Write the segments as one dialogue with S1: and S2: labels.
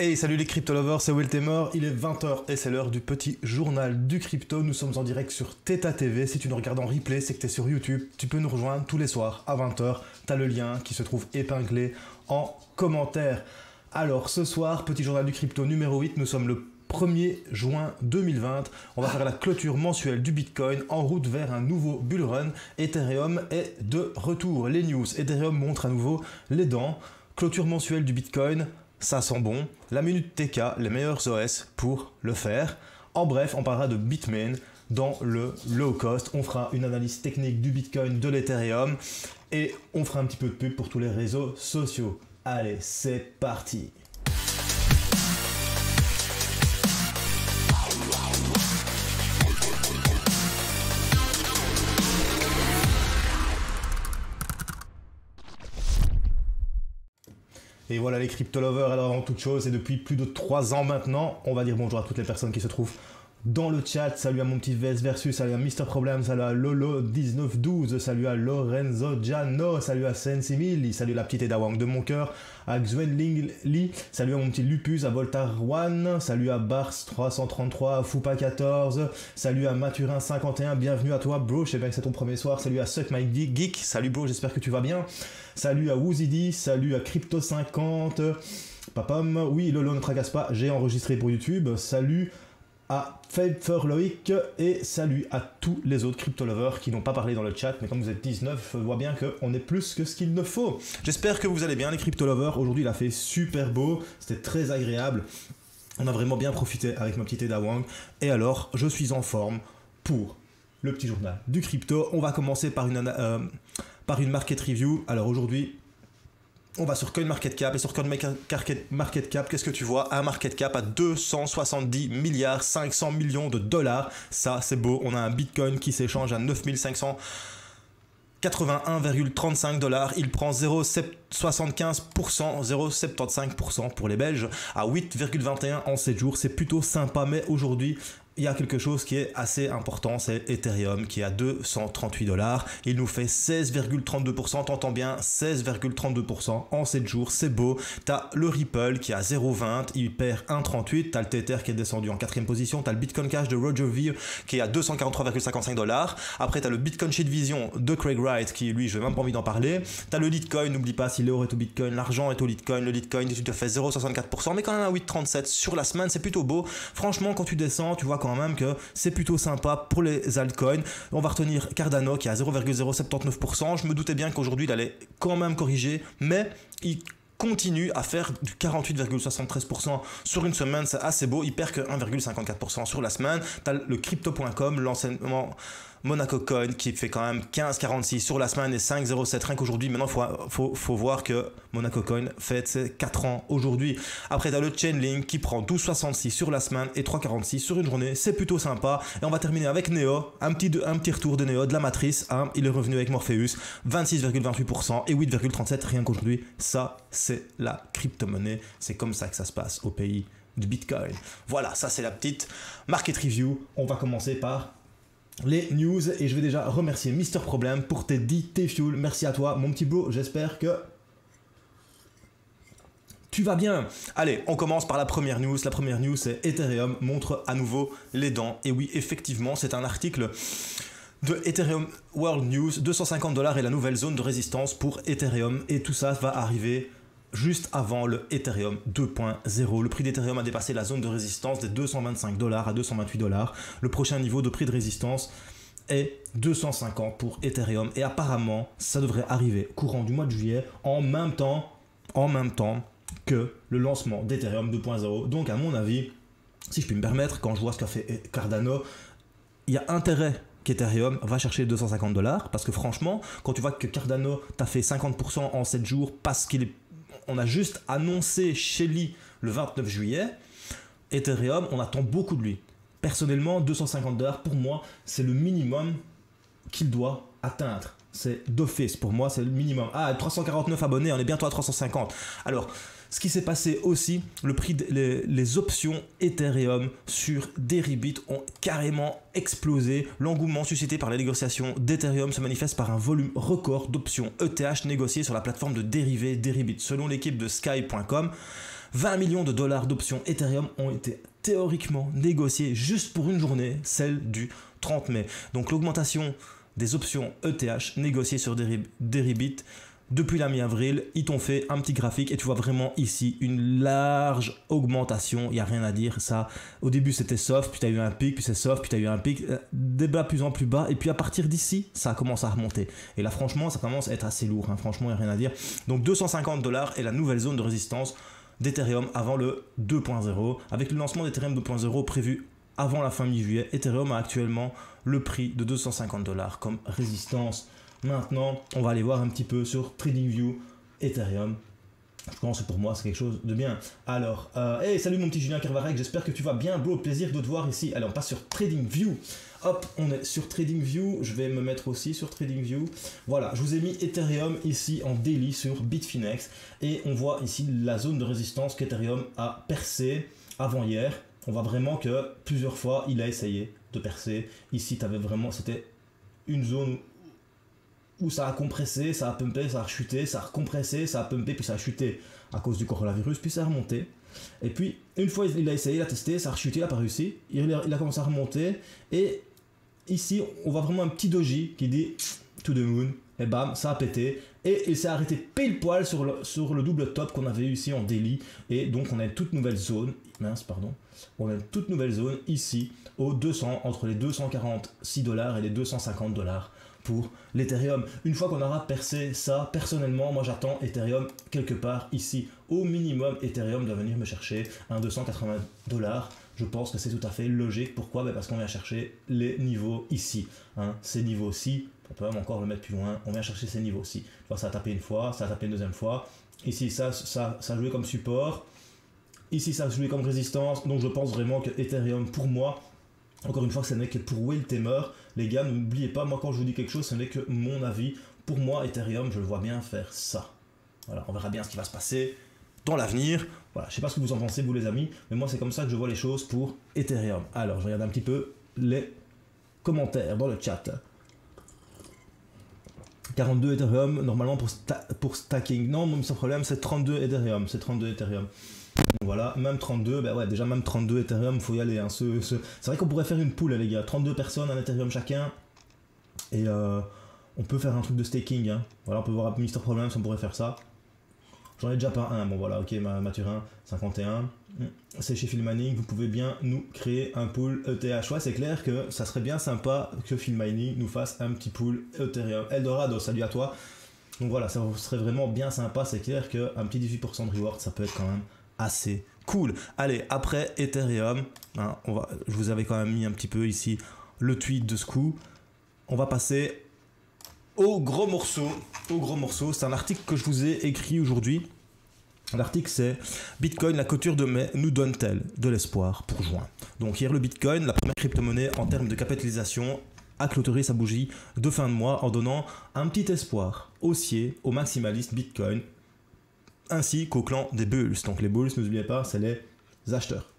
S1: Hey, salut les crypto lovers, c'est Will Tamer, il est 20h et c'est l'heure du petit journal du crypto. Nous sommes en direct sur Theta TV. Si tu nous regardes en replay, c'est que tu es sur YouTube. Tu peux nous rejoindre tous les soirs à 20h. Tu as le lien qui se trouve épinglé en commentaire. Alors ce soir, petit journal du crypto numéro 8, nous sommes le 1er juin 2020. On va faire la clôture mensuelle du Bitcoin en route vers un nouveau bull run. Ethereum est de retour. Les news, Ethereum montre à nouveau les dents. Clôture mensuelle du Bitcoin. Ça sent bon. La minute TK, les meilleurs OS pour le faire. En bref, on parlera de Bitmain dans le low cost. On fera une analyse technique du Bitcoin, de l'Ethereum et on fera un petit peu de pub pour tous les réseaux sociaux. Allez, c'est parti. Et voilà les crypto lovers, alors avant toute chose, et depuis plus de 3 ans maintenant, on va dire bonjour à toutes les personnes qui se trouvent dans le chat. Salut à mon petit VS Versus, salut à Mister Problem, salut à Lolo1912, salut à Lorenzo Gianno, salut à Sensimili, salut à la petite Edawang de mon cœur, à Xuenling Lee, salut à mon petit Lupus, à Voltar One, salut à Bars333, à Foupa14, salut à Mathurin51, bienvenue à toi bro, je sais bien que c'est ton premier soir, salut à Suck My Geek, salut bro, j'espère que tu vas bien, salut à Woozidi, salut à Crypto50, papam, oui Lolo ne tracasse pas, j'ai enregistré pour YouTube, salut à Faberloic et salut à tous les autres crypto lovers qui n'ont pas parlé dans le chat, mais comme vous êtes 19, je vois bien qu'on est plus que ce qu'il ne faut. J'espère que vous allez bien les crypto lovers. Aujourd'hui il a fait super beau, c'était très agréable. On a vraiment bien profité avec ma petite Eda Wang. Et alors, je suis en forme pour le petit journal du crypto. On va commencer par une market review. Alors aujourd'hui, on va sur CoinMarketCap, et sur CoinMarketCap, qu'est-ce que tu vois? Un market cap à 270 milliards 500 millions de dollars. Ça, c'est beau. On a un Bitcoin qui s'échange à 9581,35 $. Il prend 0,75%, 0,75% pour les Belges, à 8,21 en 7 jours. C'est plutôt sympa, mais aujourd'hui, il y a quelque chose qui est assez important, c'est Ethereum qui est à 238 $. Il nous fait 16,32%, t'entends bien, 16,32% en 7 jours, c'est beau. T'as le Ripple qui est à 0,20, il perd 1,38. T'as le Tether qui est descendu en 4e position. T'as le Bitcoin Cash de Roger Ver qui est à 243,55 $. Après, t'as le Bitcoin Sheet Vision de Craig Wright qui, lui, je n'ai même pas envie d'en parler. T'as le Litecoin, n'oublie pas, si l'or est au Bitcoin, l'argent est au Litecoin. Le Litecoin, tu te fais 0,64%, mais quand même à 8,37 sur la semaine, c'est plutôt beau. Franchement, quand tu descends, tu vois quand même que c'est plutôt sympa pour les altcoins. On va retenir Cardano qui est à 0,079%. Je me doutais bien qu'aujourd'hui il allait quand même corriger, mais il continue à faire du 48,73% sur une semaine, c'est assez beau. Il perd que 1,54% sur la semaine. Tu as le crypto.com, l'enseignement Monaco Coin qui fait quand même 15,46 sur la semaine et 5,07 rien qu'aujourd'hui. Maintenant, il faut voir que Monaco Coin fête ses 4 ans aujourd'hui. Après, tu as le Chainlink qui prend 12,66 sur la semaine et 3,46 sur une journée. C'est plutôt sympa. Et on va terminer avec Neo. Un petit retour de Neo, de la matrice. Hein. Il est revenu avec Morpheus. 26,28% et 8,37 rien qu'aujourd'hui. Ça, c'est la crypto-monnaie. C'est comme ça que ça se passe au pays du Bitcoin. Voilà, ça c'est la petite market review. On va commencer par les news et je vais déjà remercier Mister Problem pour tes 10 T-Fuel. Merci à toi mon petit bro, j'espère que tu vas bien. Allez, on commence par la première news. La première news, c'est Ethereum montre à nouveau les dents. Et oui, effectivement, c'est un article de Ethereum World News. 250 $ est la nouvelle zone de résistance pour Ethereum et tout ça va arriver juste avant le Ethereum 2.0. Le prix d'Ethereum a dépassé la zone de résistance des 225 $ à 228 $. Le prochain niveau de prix de résistance est 250 pour Ethereum et apparemment ça devrait arriver courant du mois de juillet en même temps que le lancement d'Ethereum 2.0. Donc à mon avis, si je puis me permettre, quand je vois ce qu'a fait Cardano, il y a intérêt qu'Ethereum va chercher les 250 $ parce que franchement, quand tu vois que Cardano t'a fait 50% en 7 jours parce on a juste annoncé chez lui le 29 juillet, Ethereum, on attend beaucoup de lui. Personnellement, 250 $ pour moi, c'est le minimum qu'il doit atteindre. C'est d'office, pour moi, c'est le minimum. Ah, 349 abonnés, on est bientôt à 350. Alors, ce qui s'est passé aussi, le prix les options Ethereum sur Deribit ont carrément explosé. L'engouement suscité par les négociations d'Ethereum se manifeste par un volume record d'options ETH négociées sur la plateforme de dérivés Deribit. Selon l'équipe de Sky.com, 20 millions de dollars d'options Ethereum ont été théoriquement négociées juste pour une journée, celle du 30 mai. Donc l'augmentation des options ETH négociées sur Deribit depuis la mi-avril, ils t'ont fait un petit graphique et tu vois vraiment ici une large augmentation, il n'y a rien à dire. Ça, au début c'était soft, puis tu as eu un pic, puis c'est soft, puis tu as eu un pic, des bas plus en plus bas, et puis à partir d'ici, ça commence à remonter. Et là franchement, ça commence à être assez lourd, hein. Franchement, il n'y a rien à dire. Donc 250 $ est la nouvelle zone de résistance d'Ethereum avant le 2.0. Avec le lancement d'Ethereum 2.0 prévu avant la fin mi-juillet, Ethereum a actuellement le prix de 250 $ comme résistance. Maintenant, on va aller voir un petit peu sur TradingView Ethereum. Je pense que pour moi, c'est quelque chose de bien. Alors, hey, salut mon petit Julien Kervarek, j'espère que tu vas bien, bro, plaisir de te voir ici. Allez, on passe sur TradingView. Hop, on est sur TradingView. Je vais me mettre aussi sur TradingView. Voilà, je vous ai mis Ethereum ici en daily sur Bitfinex. Et on voit ici la zone de résistance qu'Ethereum a percée avant hier. On voit vraiment que plusieurs fois, il a essayé de percer. Ici, tu avais vraiment, c'était une zone où ça a compressé, ça a pumpé, ça a chuté, ça a recompressé, ça a pumpé, puis ça a chuté à cause du coronavirus, puis ça a remonté. Et puis, une fois il a essayé, il a testé, ça a rechuté, il n'a pas réussi, il a commencé à remonter, et ici, on voit vraiment un petit doji qui dit « to the moon », et bam, ça a pété, et il s'est arrêté pile poil sur le double top qu'on avait eu ici en daily, et donc on a une toute nouvelle zone, on a une toute nouvelle zone ici, au 200, entre les 246 $ et les 250 $ pour l'Ethereum. Une fois qu'on aura percé ça, personnellement, moi j'attends Ethereum quelque part ici. Au minimum, Ethereum doit venir me chercher un 280 $. Je pense que c'est tout à fait logique. Pourquoi? Parce qu'on vient chercher les niveaux ici. Hein. Ces niveaux-ci, on peut même encore le mettre plus loin, on vient chercher ces niveaux-ci. Ça a tapé une fois, ça a tapé une deuxième fois. Ici, ça a joué comme support. Ici, ça a joué comme résistance. Donc je pense vraiment que Ethereum, pour moi, encore une fois, ce n'est que pour Will Tamer. Les gars, n'oubliez pas, moi quand je vous dis quelque chose, ce n'est que mon avis. Pour moi, Ethereum, je le vois bien faire ça. Voilà, on verra bien ce qui va se passer dans l'avenir. Voilà, je ne sais pas ce que vous en pensez, vous les amis, mais moi c'est comme ça que je vois les choses pour Ethereum. Alors, je regarde un petit peu les commentaires dans le chat. 42 Ethereum, normalement pour stacking. Non, mon seul problème, c'est 32 Ethereum. C'est 32 Ethereum. Voilà, même 32, ben ouais, déjà même 32 Ethereum, il faut y aller. Hein. C'est vrai qu'on pourrait faire une pool, les gars. 32 personnes, un Ethereum chacun. Et on peut faire un truc de staking. Hein. Voilà, on peut voir Mister Problems, on pourrait faire ça. J'en ai déjà pas un. Bon, voilà, ok, Mathurin, 51. C'est chez Philmining, vous pouvez bien nous créer un pool ETH. Ouais, c'est clair que ça serait bien sympa que Philmining nous fasse un petit pool Ethereum. Eldorado, salut à toi. Donc voilà, ça serait vraiment bien sympa. C'est clair qu'un petit 18% de reward, ça peut être quand même assez cool. Allez, après Ethereum, hein, je vous avais quand même mis un petit peu ici le tweet de ce coup. On va passer au gros morceau. C'est un article que je vous ai écrit aujourd'hui. L'article c'est Bitcoin, la clôture de mai nous donne-t-elle de l'espoir pour juin? Donc hier le Bitcoin, la première crypto-monnaie en termes de capitalisation, a clôturé sa bougie de fin de mois en donnant un petit espoir haussier aux maximalistes Bitcoin, ainsi qu'au clan des bulls. Donc les bulls, n'oubliez pas, c'est les acheteurs.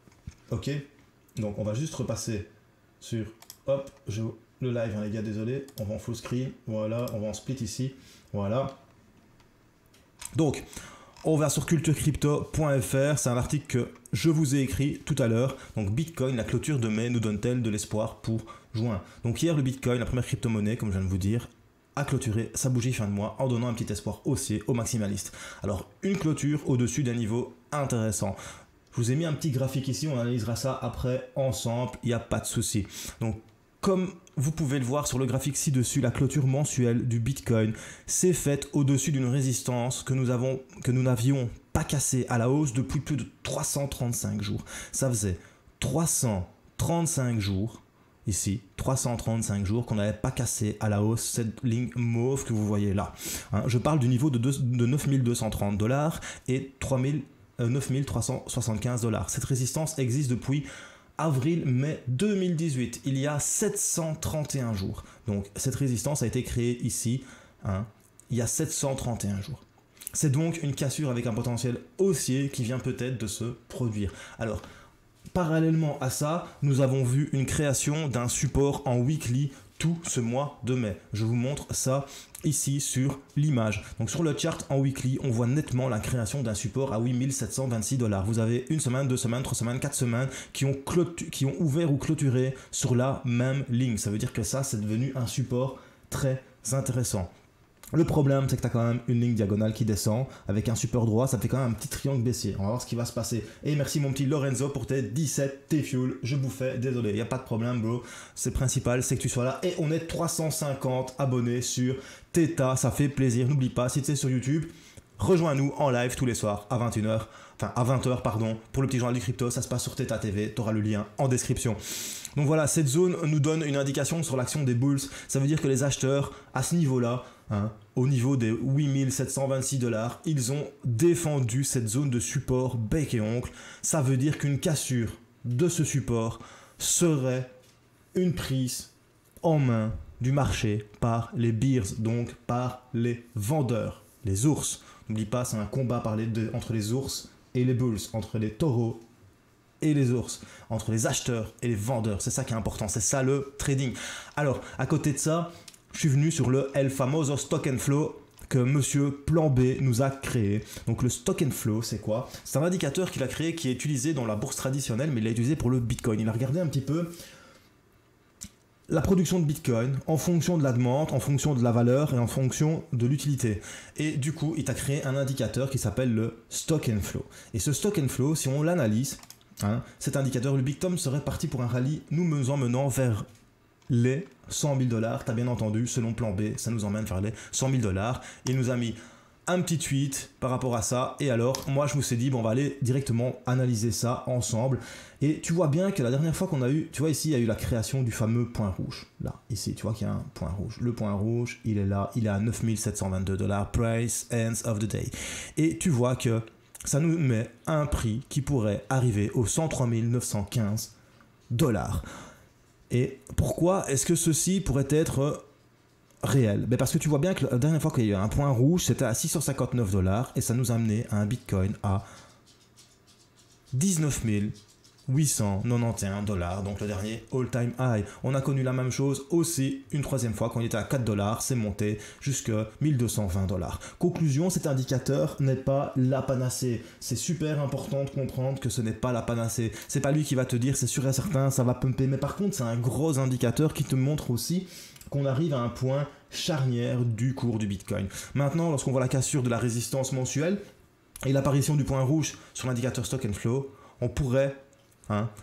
S1: Ok, donc on va juste repasser sur, hop, le live, hein, les gars, désolé, on va en full screen, voilà, on va en split ici, voilà. Donc, on va sur culturecrypto.fr, c'est un article que je vous ai écrit tout à l'heure. Donc Bitcoin, la clôture de mai nous donne-t-elle de l'espoir pour juin? Donc hier, le Bitcoin, la première crypto-monnaie, comme je viens de vous dire, a clôturé sa bougie fin de mois en donnant un petit espoir haussier aux maximalistes. Alors, une clôture au-dessus d'un niveau intéressant. Je vous ai mis un petit graphique ici, on analysera ça après ensemble, il n'y a pas de souci. Donc, comme vous pouvez le voir sur le graphique ci-dessus, la clôture mensuelle du Bitcoin s'est faite au-dessus d'une résistance que nous n'avions pas cassée à la hausse depuis plus de 335 jours. Ça faisait 335 jours, ici, 335 jours qu'on n'avait pas cassé à la hausse cette ligne mauve que vous voyez là. Hein, je parle du niveau de 9230 $ et 9375 $. Cette résistance existe depuis avril-mai 2018, il y a 731 jours. Donc cette résistance a été créée ici, hein, il y a 731 jours. C'est donc une cassure avec un potentiel haussier qui vient peut-être de se produire. Alors, parallèlement à ça, nous avons vu une création d'un support en weekly tout ce mois de mai. Je vous montre ça ici sur l'image. Donc sur le chart en weekly, on voit nettement la création d'un support à 8726 $. Vous avez une semaine, 2 semaines, 3 semaines, 4 semaines qui ont ouvert ou clôturé sur la même ligne. Ça veut dire que ça, c'est devenu un support très intéressant. Le problème, c'est que tu as quand même une ligne diagonale qui descend avec un support droit, ça fait quand même un petit triangle baissier. On va voir ce qui va se passer. Et merci mon petit Lorenzo pour tes 17 T-Fuel. Je vous fais désolé, il n'y a pas de problème, bro. C'est principal, c'est que tu sois là. Et on est 350 abonnés sur Theta, ça fait plaisir. N'oublie pas, si tu es sur YouTube, rejoins-nous en live tous les soirs à 21h. Enfin, à 20h, pardon, pour le petit journal du crypto. Ça se passe sur Theta TV. Tu auras le lien en description. Donc voilà, cette zone nous donne une indication sur l'action des bulls. Ça veut dire que les acheteurs, à ce niveau-là, au niveau des 8726 $, ils ont défendu cette zone de support bec et oncle. Ça veut dire qu'une cassure de ce support serait une prise en main du marché par les bears, donc par les vendeurs, les ours. N'oublie pas, c'est un combat entre les ours et les bulls, entre les taureaux et les ours, entre les acheteurs et les vendeurs. C'est ça qui est important, c'est ça le trading. Alors, à côté de ça, je suis venu sur le El Famoso Stock and Flow que monsieur Plan B nous a créé. Donc le Stock and Flow, c'est quoi? C'est un indicateur qu'il a créé qui est utilisé dans la bourse traditionnelle, mais il l'a utilisé pour le Bitcoin. Il a regardé un petit peu la production de Bitcoin en fonction de la demande, en fonction de la valeur et en fonction de l'utilité. Et du coup, il a créé un indicateur qui s'appelle le Stock and Flow. Et ce Stock and Flow, si on l'analyse, cet indicateur, le Big Tom serait parti pour un rallye nous emmenant vers les 100 000 $. Tu as bien entendu, selon Plan B, ça nous emmène vers les 100 000 $. Il nous a mis un petit tweet par rapport à ça. Et alors, moi, je me suis dit, bon, on va aller directement analyser ça ensemble. Et tu vois bien que la dernière fois qu'on a eu, tu vois ici, il y a eu la création du fameux point rouge. Là, ici, tu vois qu'il y a un point rouge. Le point rouge, il est là, il est à 9 722 $, price ends of the day. Et tu vois que ça nous met un prix qui pourrait arriver aux 103 915 $. Et pourquoi est-ce que ceci pourrait être réel? Parce que tu vois bien que la dernière fois qu'il y a eu un point rouge, c'était à 659 $ et ça nous a amené à un Bitcoin à 19 891 $, donc le dernier all-time high. On a connu la même chose aussi une troisième fois, quand il était à 4 $, c'est monté jusqu'à 1220 $. Conclusion, cet indicateur n'est pas la panacée. C'est super important de comprendre que ce n'est pas la panacée. C'est pas lui qui va te dire, c'est sûr et certain, ça va pumper. Mais par contre, c'est un gros indicateur qui te montre aussi qu'on arrive à un point charnière du cours du Bitcoin. Maintenant, lorsqu'on voit la cassure de la résistance mensuelle et l'apparition du point rouge sur l'indicateur Stock and Flow, on pourrait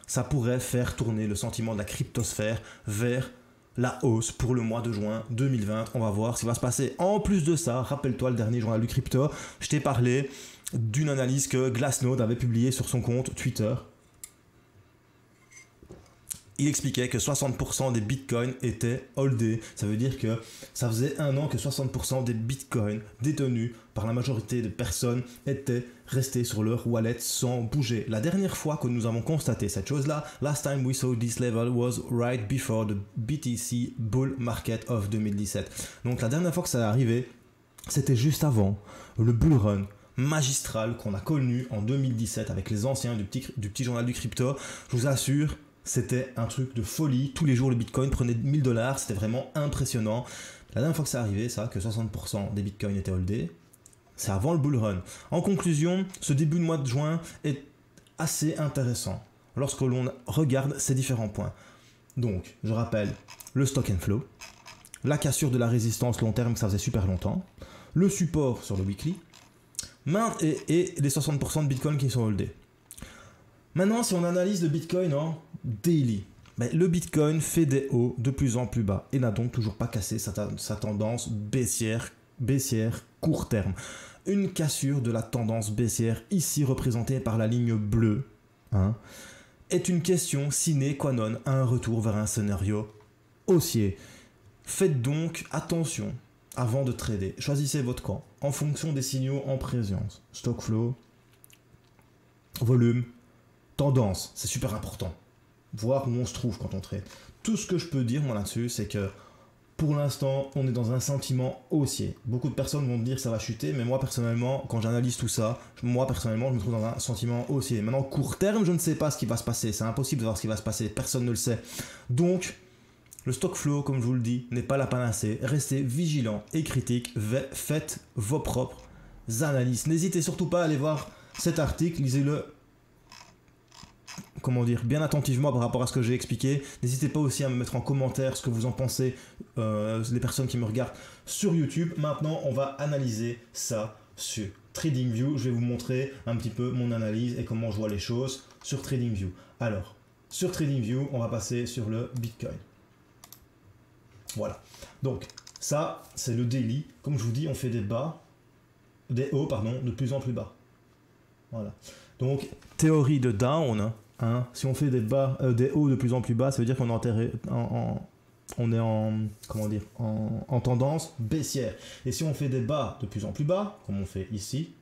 S1: ça pourrait faire tourner le sentiment de la cryptosphère vers la hausse pour le mois de juin 2020. On va voir ce qui va se passer. En plus de ça, rappelle-toi le dernier journal du crypto, je t'ai parlé d'une analyse que Glassnode avait publiée sur son compte Twitter. Il expliquait que 60% des bitcoins étaient holdés. Ça veut dire que ça faisait un an que 60% des bitcoins détenus par la majorité des personnes étaient restés sur leur wallet sans bouger. La dernière fois que nous avons constaté cette chose-là, last time we saw this level was right before the BTC bull market of 2017. Donc la dernière fois que ça est arrivé, c'était juste avant le bull run magistral qu'on a connu en 2017 avec les anciens du petit journal du crypto. Je vous assure, c'était un truc de folie. Tous les jours, le Bitcoin prenait 1000 $. C'était vraiment impressionnant. La dernière fois que c'est arrivé, ça, que 60% des Bitcoins étaient holdés, c'est avant le bull run. En conclusion, ce début de mois de juin est assez intéressant lorsque l'on regarde ces différents points. Donc, je rappelle, le Stock and Flow, la cassure de la résistance long terme, que ça faisait super longtemps, le support sur le weekly, et les 60% de Bitcoin qui sont holdés. Maintenant, si on analyse le Bitcoin en daily, le Bitcoin fait des hauts de plus en plus bas et n'a donc toujours pas cassé sa tendance baissière court terme. Une cassure de la tendance baissière, ici représentée par la ligne bleue, est une question sine qua non à un retour vers un scénario haussier. Faites donc attention avant de trader. Choisissez votre camp en fonction des signaux en présence. Stock flow, volume, tendance, c'est super important. Voir où on se trouve quand on trade. Tout ce que je peux dire moi là-dessus, c'est que pour l'instant, on est dans un sentiment haussier. Beaucoup de personnes vont me dire que ça va chuter, mais moi personnellement, quand j'analyse tout ça, je me trouve dans un sentiment haussier. Maintenant, court terme, je ne sais pas ce qui va se passer. C'est impossible de voir ce qui va se passer. Personne ne le sait. Donc, Le stock flow, comme je vous le dis, n'est pas la panacée. Restez vigilants et critiques. Faites vos propres analyses. N'hésitez surtout pas à aller voir cet article. Lisez-le, comment dire, bien attentivement par rapport à ce que j'ai expliqué. N'hésitez pas aussi à me mettre en commentaire ce que vous en pensez, les personnes qui me regardent sur YouTube. Maintenant, on va analyser ça sur TradingView. Je vais vous montrer un petit peu mon analyse et comment je vois les choses sur TradingView. Alors, sur TradingView, on va passer sur le Bitcoin. Voilà. Donc, ça, c'est le daily. Comme je vous dis, on fait des hauts, de plus en plus bas. Voilà. Donc, théorie de down, hein, si on fait des hauts de plus en plus bas, ça veut dire qu'on est en tendance baissière. Et si on fait des bas de plus en plus bas, comme on fait ici,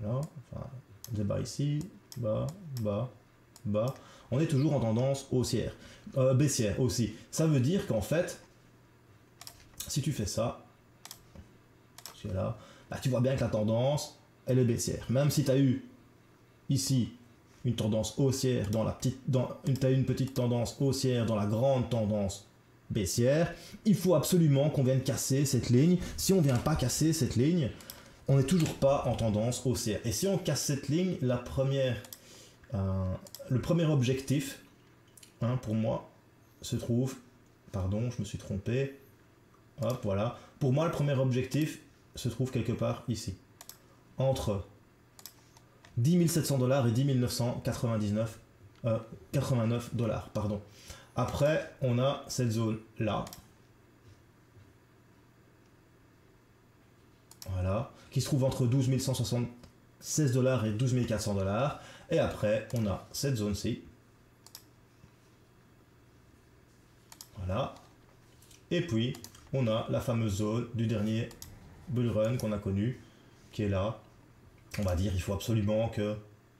S1: voilà, enfin, des bas ici, bas, on est toujours en tendance haussière, baissière aussi. Ça veut dire qu'en fait, si tu fais ça, là, bah, tu vois bien que la tendance, elle est baissière. Même si tu as eu ici une tendance haussière tu as une petite tendance haussière dans la grande tendance baissière, il faut absolument qu'on vienne casser cette ligne. Si on ne vient pas casser cette ligne, on n'est toujours pas en tendance haussière. Et si on casse cette ligne, le premier objectif, hein, pour moi, se trouve, pardon, je me suis trompé, hop, voilà. Pour moi, le premier objectif se trouve quelque part ici, entre 10 700 $ et 10 999 $, pardon. Après, on a cette zone là, voilà, qui se trouve entre 12 176 $ et 12 400 $. Et après, on a cette zone-ci. Voilà. Et puis, on a la fameuse zone du dernier bull run qu'on a connu, qui est là. On va dire, il faut absolument que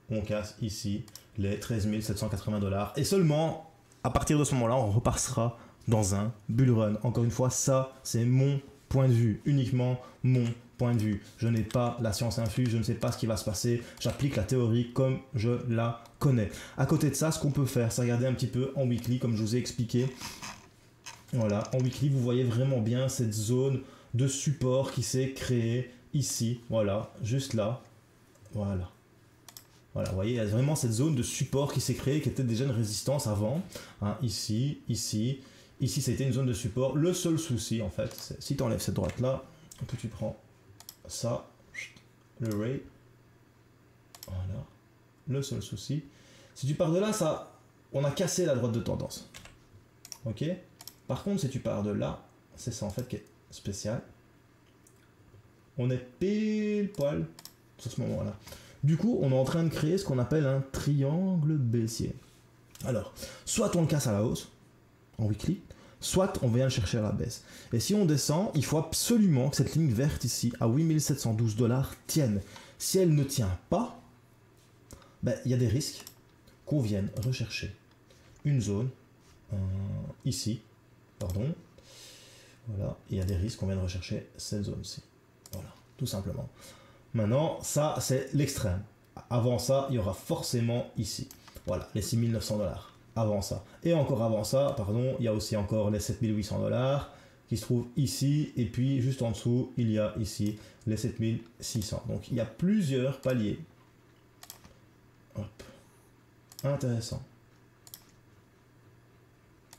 S1: on casse ici les 13 780 $. Et seulement, à partir de ce moment-là, on repassera dans un bull run. Encore une fois, ça, c'est mon point de vue, uniquement mon point de vue. Je n'ai pas la science infuse, je ne sais pas ce qui va se passer. J'applique la théorie comme je la connais. À côté de ça, ce qu'on peut faire, c'est regarder un petit peu en weekly, comme je vous ai expliqué. Voilà, en weekly, vous voyez vraiment bien cette zone de support qui s'est créée ici. Voilà, juste là. Voilà. Voilà, vous voyez, il y a vraiment cette zone de support qui s'est créée, qui était déjà une résistance avant. Hein, ici, ici. Ici, c'était une zone de support. Le seul souci, en fait, c'est si tu enlèves cette droite-là, que tu prends ça, le ray. Voilà. Le seul souci. Si tu pars de là, on a cassé la droite de tendance. Ok? Par contre, si tu pars de là, c'est ça en fait qui est spécial. On est pile poil sur ce moment-là. Du coup, on est en train de créer ce qu'on appelle un triangle baissier. Alors, soit on le casse à la hausse, en weekly, soit on vient le chercher à la baisse. Et si on descend, il faut absolument que cette ligne verte ici, à 8 712 $, tienne. Si elle ne tient pas, ben, y a des risques qu'on vienne rechercher une zone ici, pardon, voilà, il y a des risques qu'on vienne rechercher cette zone-ci. Voilà, tout simplement. Maintenant, ça, c'est l'extrême. Avant ça, il y aura forcément ici. Voilà, les 6 900 $. Avant ça. Et encore avant ça, pardon, il y a aussi encore les 7 800 $ qui se trouvent ici. Et puis, juste en dessous, il y a ici les 7 600. Donc, il y a plusieurs paliers. Hop. Intéressant.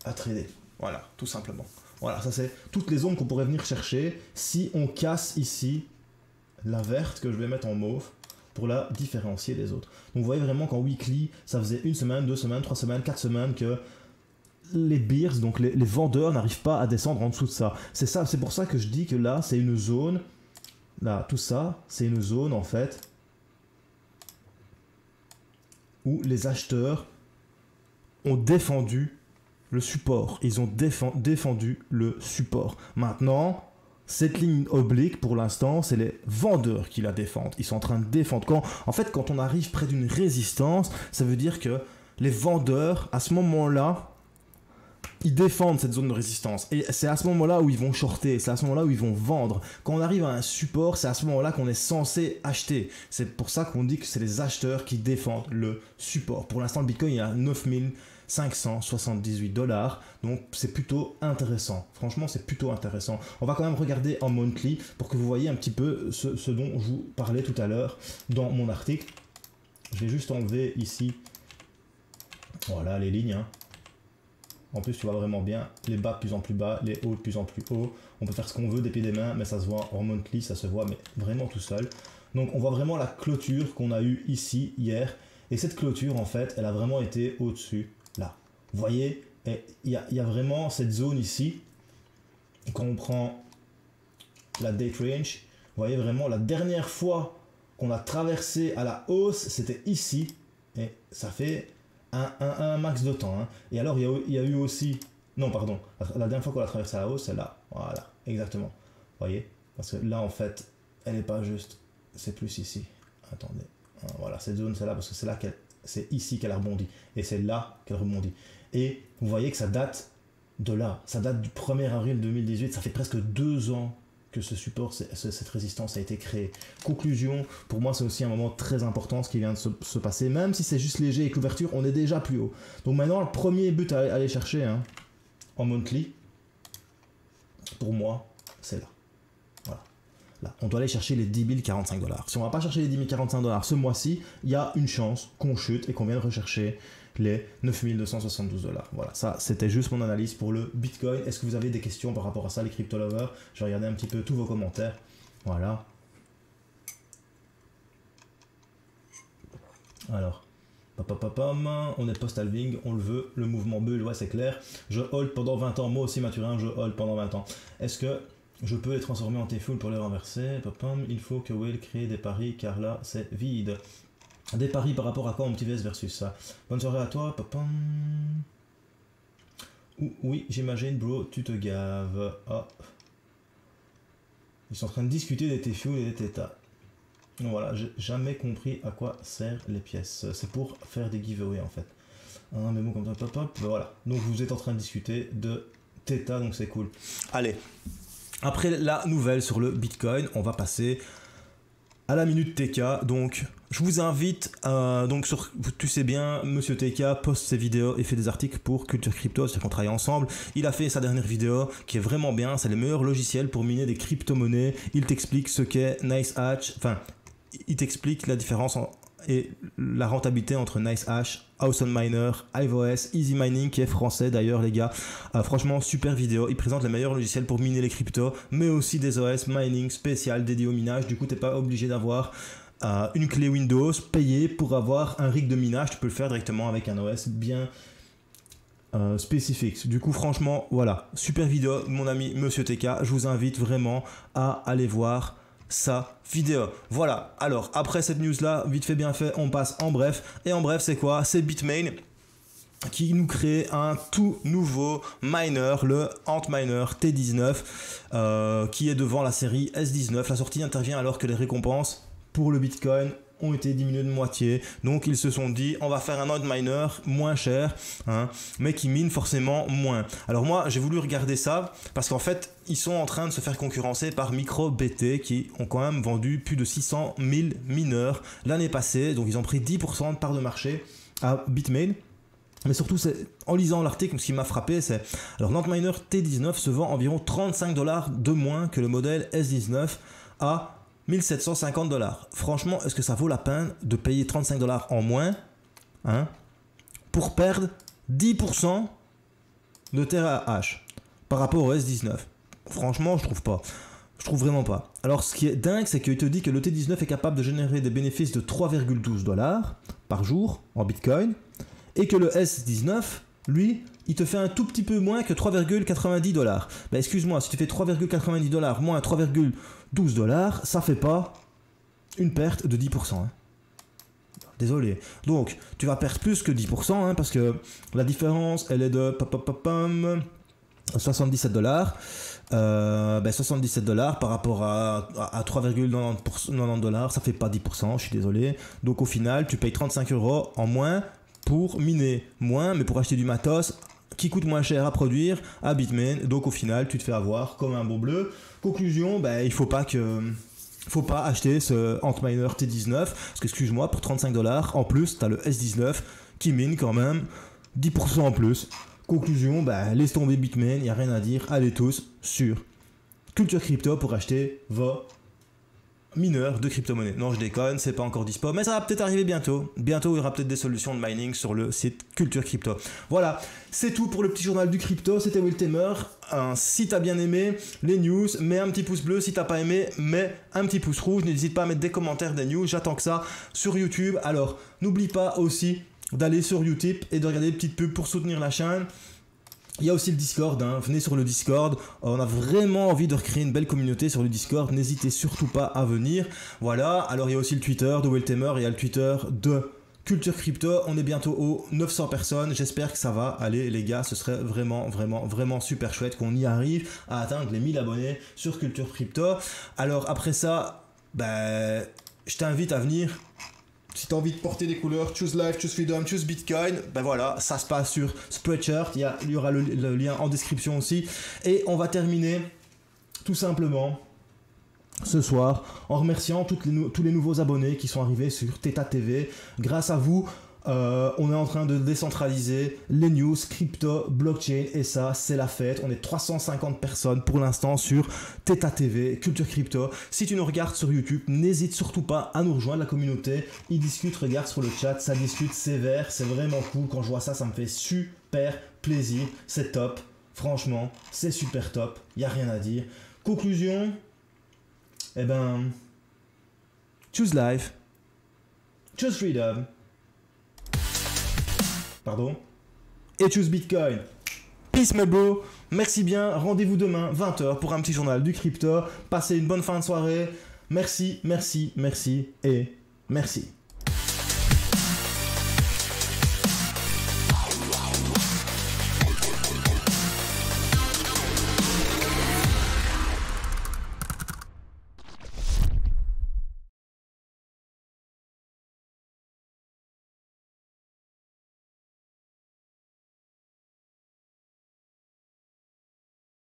S1: À trader. Voilà, tout simplement. Voilà, ça c'est toutes les zones qu'on pourrait venir chercher si on casse ici la verte que je vais mettre en mauve pour la différencier des autres. Donc vous voyez vraiment qu'en weekly, ça faisait 1 semaine, 2 semaines, 3 semaines, 4 semaines que les bears, donc les vendeurs, n'arrivent pas à descendre en dessous de ça. C'est pour ça que je dis que là, c'est une zone, là, tout ça, c'est une zone en fait où les acheteurs ont défendu le support. Ils ont défendu le support. Maintenant, cette ligne oblique, pour l'instant, c'est les vendeurs qui la défendent. Ils sont en train de défendre. En fait, quand on arrive près d'une résistance, ça veut dire que les vendeurs, à ce moment-là, ils défendent cette zone de résistance. Et c'est à ce moment-là où ils vont shorter. C'est à ce moment-là où ils vont vendre. Quand on arrive à un support, c'est à ce moment-là qu'on est censé acheter. C'est pour ça qu'on dit que c'est les acheteurs qui défendent le support. Pour l'instant, le Bitcoin est à 9 $578. Donc c'est plutôt intéressant. Franchement, c'est plutôt intéressant. On va quand même regarder en monthly pour que vous voyez un petit peu ce dont je vous parlais tout à l'heure dans mon article. Je vais juste enlever ici, voilà, les lignes. Hein. En plus, tu vois vraiment bien les bas de plus en plus bas, les hauts de plus en plus hauts. On peut faire ce qu'on veut des pieds des mains, mais ça se voit en monthly, ça se voit mais vraiment tout seul. Donc on voit vraiment la clôture qu'on a eue ici hier. Et cette clôture, en fait, elle a vraiment été au-dessus, là. Vous voyez, il y a vraiment cette zone ici. Quand on prend la date range, vous voyez vraiment la dernière fois qu'on a traversé à la hausse, c'était ici. Et ça fait un max de temps. Hein. Et alors, il y a eu aussi... Non, pardon. La dernière fois qu'on a traversé à la hausse, c'est là. Voilà, exactement. Vous voyez? Parce que là, en fait, elle n'est pas juste... C'est plus ici. Attendez. Voilà, cette zone, c'est là, parce que c'est là c'est ici qu'elle a rebondi. Et c'est là qu'elle rebondit. Et vous voyez que ça date de là. Ça date du 1er avril 2018. Ça fait presque 2 ans que ce support, cette résistance a été créée. Conclusion, pour moi, c'est aussi un moment très important ce qui vient de se passer. Même si c'est juste léger et que l'ouverture, on est déjà plus haut. Donc maintenant, le premier but à aller chercher hein, en monthly, pour moi, c'est là. Voilà. Là, on doit aller chercher les 10 045 $. Si on ne va pas chercher les 10 045 $ ce mois-ci, il y a une chance qu'on chute et qu'on vienne rechercher les 9 272 $. Voilà, ça c'était juste mon analyse pour le Bitcoin. Est-ce que vous avez des questions par rapport à ça, les crypto lovers? Je vais regarder un petit peu tous vos commentaires. Voilà. Alors, on est post-halving, on le veut, le mouvement bull, ouais c'est clair. Je hold pendant 20 ans, moi aussi Mathurin, je hold pendant 20 ans. Est-ce que je peux les transformer en T-Full pour les renverser? Il faut que Whale crée des paris car là c'est vide. Des paris par rapport à quoi, mon petit VS versus ça? Bonne soirée à toi, Oui, j'imagine, bro, tu te gaves. Ah. Ils sont en train de discuter des T-Fuel et des Theta. Voilà, j'ai jamais compris à quoi servent les pièces. C'est pour faire des giveaways en fait. Un mémo comme ça, voilà. Donc vous êtes en train de discuter de Theta, donc c'est cool. Allez, après la nouvelle sur le Bitcoin, on va passer à la minute TK. Donc je vous invite donc tu sais bien, monsieur TK poste ses vidéos et fait des articles pour Culture Crypto, c'est qu'on travaille ensemble. Il a fait sa dernière vidéo qui est vraiment bien, c'est les meilleurs logiciels pour miner des crypto-monnaies. Il t'explique ce qu'est NiceHash, enfin il t'explique la différence et la rentabilité entre NiceHash, Awesome Miner, IveOS, Easy Mining qui est français d'ailleurs les gars. Franchement super vidéo, il présente les meilleurs logiciels pour miner les cryptos, mais aussi des OS mining spécial dédié au minage. Du coup t'es pas obligé d'avoir une clé Windows, payer pour avoir un rig de minage, tu peux le faire directement avec un OS bien spécifique. Du coup franchement voilà, super vidéo mon ami monsieur TK, je vous invite vraiment à aller voir sa vidéo. Voilà, alors après cette news là, vite fait bien fait, on passe en bref. Et en bref c'est quoi? C'est Bitmain qui nous crée un tout nouveau miner, le Antminer T19 qui est devant la série S19. La sortie intervient alors que les récompenses pour le Bitcoin ont été diminuées de moitié, donc ils se sont dit on va faire un Antminer moins cher hein, mais qui mine forcément moins. Alors moi j'ai voulu regarder ça parce qu'en fait ils sont en train de se faire concurrencer par MicroBT qui ont quand même vendu plus de 600 000 mineurs l'année passée, donc ils ont pris 10% de part de marché à Bitmain. Mais surtout, en lisant l'article, ce qui m'a frappé, c'est... Alors, l'Antminer T19 se vend environ 35 $ de moins que le modèle S19 à 1750 $. Franchement, est-ce que ça vaut la peine de payer 35 $ en moins hein, pour perdre 10% de TH par rapport au S19? Franchement, je trouve pas. Je trouve vraiment pas. Alors, ce qui est dingue, c'est qu'il te dit que le T19 est capable de générer des bénéfices de 3,12 $ par jour en Bitcoin et que le S19, lui, il te fait un tout petit peu moins que 3,90 $. Ben, excuse-moi, si tu fais 3,90 $ moins 3,12 $, ça fait pas une perte de 10%. Hein. Désolé. Donc, tu vas perdre plus que 10% hein, parce que la différence, elle est de 77 $. 77 $ par rapport à 3,90 $, ça fait pas 10%, je suis désolé. Donc, au final, tu payes 35 € en moins pour miner moins, mais pour acheter du matos qui coûte moins cher à produire à Bitmain. Donc au final, tu te fais avoir comme un beau bleu. Conclusion, il faut pas acheter ce Antminer T19 parce que excuse-moi, pour 35 $, en plus, tu as le S19 qui mine quand même 10% en plus. Conclusion, bah, laisse tomber Bitmain, il n'y a rien à dire. Allez tous sur Culture Crypto pour acheter vos mineurs de crypto-monnaie. Non, je déconne, c'est pas encore dispo, mais ça va peut-être arriver bientôt. Bientôt, il y aura peut-être des solutions de mining sur le site Culture Crypto. Voilà, c'est tout pour le petit journal du crypto. C'était Will Tamer. Si t'as bien aimé les news, mets un petit pouce bleu. Si t'as pas aimé, mets un petit pouce rouge. N'hésite pas à mettre des commentaires, des news. J'attends que ça sur YouTube. Alors, n'oublie pas aussi d'aller sur Utip et de regarder les petites pubs pour soutenir la chaîne. Il y a aussi le Discord, hein. Venez sur le Discord, on a vraiment envie de recréer une belle communauté sur le Discord, n'hésitez surtout pas à venir. Voilà, alors il y a aussi le Twitter de Will Tamer, il y a le Twitter de Culture Crypto, on est bientôt aux 900 personnes, j'espère que ça va aller les gars, ce serait vraiment super chouette qu'on y arrive à atteindre les 1000 abonnés sur Culture Crypto. Alors après ça, ben, je t'invite à venir. Si tu as envie de porter des couleurs, choose life, choose freedom, choose Bitcoin, ben voilà, ça se passe sur Spreadshirt, il y aura le lien en description aussi. Et on va terminer tout simplement ce soir en remerciant tous les nouveaux abonnés qui sont arrivés sur Theta TV. Grâce à vous, on est en train de décentraliser les news, crypto, blockchain, et ça, c'est la fête. On est 350 personnes pour l'instant sur Theta TV, Culture Crypto. Si tu nous regardes sur YouTube, n'hésite surtout pas à nous rejoindre, la communauté. Ils discutent, regarde sur le chat, ça discute sévère, c'est vraiment cool. Quand je vois ça, ça me fait super plaisir. C'est top, franchement, c'est super top, il n'y a rien à dire. Conclusion, eh ben, choose life, choose freedom. Pardon. Et choose Bitcoin. Peace my bro. Merci bien. Rendez-vous demain 20h pour un petit journal du crypto. Passez une bonne fin de soirée. Merci et merci.